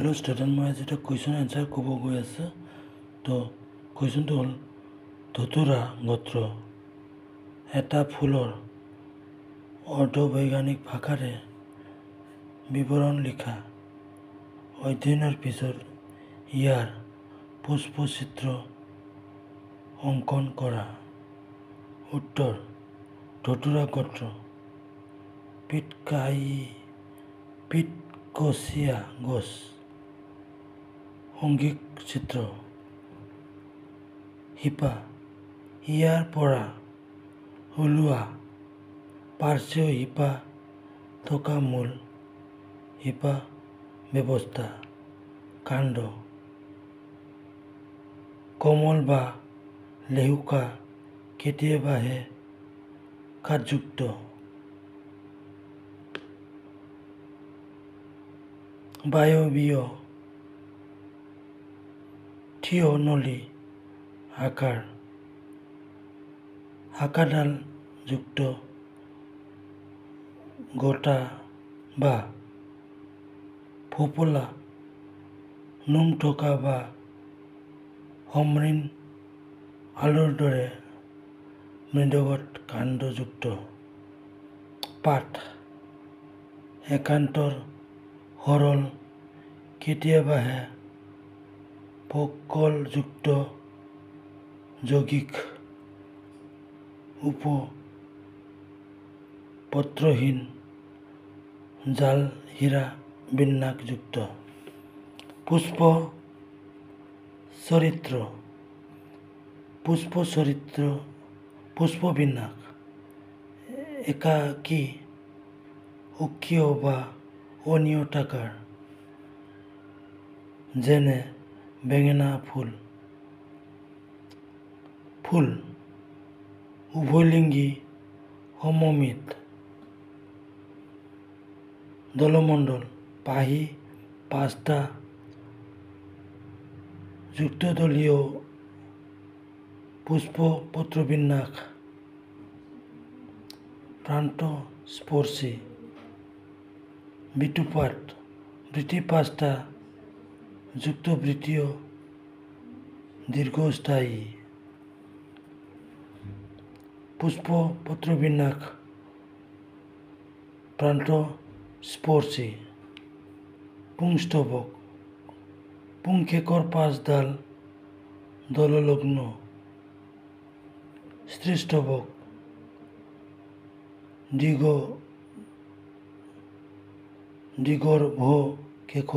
Hello' student, মই আজি এটা কুৱেশ্যন এনচাৰ ক'ব গৈ আছোঁ। তো কুৱেশ্যনটো হ'ল ধতুৰা গোত্ৰ এটা ফুলৰ অৰ্ধবৈজ্ঞানিক ভাষাৰে বিৱৰণ লিখা। অধ্যয়নৰ পিছত ইয়াৰ পুষ্পচিত্ৰ অংকন কৰা। উত্তৰ: ধতুৰা গোত্ৰ পিটকচীয়া গছ। সংগীক চিত্ৰ: শিপা। ইয়াৰ পৰা ওলোৱা পাৰ্শ্বীয় শিপা থকা মূল শিপা ব্যৱস্থা। কাণ্ড কোমল বা লেহুকা, কেতিয়াবাহে কাঁটযুক্ত। বায়বীয় থিয় নলী আকাৰ। শাখাডাল যুক্ত, গোটা বা ফোঁপোলা নোম থকা বা সমৃদ্ধ আলুৰ দৰে মৃদুগত কাণ্ডযুক্ত। পাত একান্তৰ সৰল, কেতিয়াবাহে ফকলযুক্ত, যৌগিক, উপপত্ৰহীন, জালহীৰা বিন্যাসযুক্ত। পুষ্পবিন্যাস একাকী, অক্ষীয় বা অনিয়তাকাৰ, যেনে বেঙেনা ফুল। ফুল উভয়লিংগী, সমমিত। দলমণ্ডল পাহি, পাঁচটা, যুক্তদলীয় পুষ্পপত্ৰবিন্যাস প্ৰান্তস্পৰ্শী। বৃত্তপাত বৃত্তি পাঁচটা, যুক্তবৃত্তীয়, দীৰ্ঘস্থায়ী। পুষ্পপত্ৰবিন্যাস প্ৰান্তস্পৰ্শী। পুংস্তবক পুংকেশৰ পাঁচডাল, দললগ্ন। স্ত্ৰীস্তবক দ্বিগৰ্ভ কেশ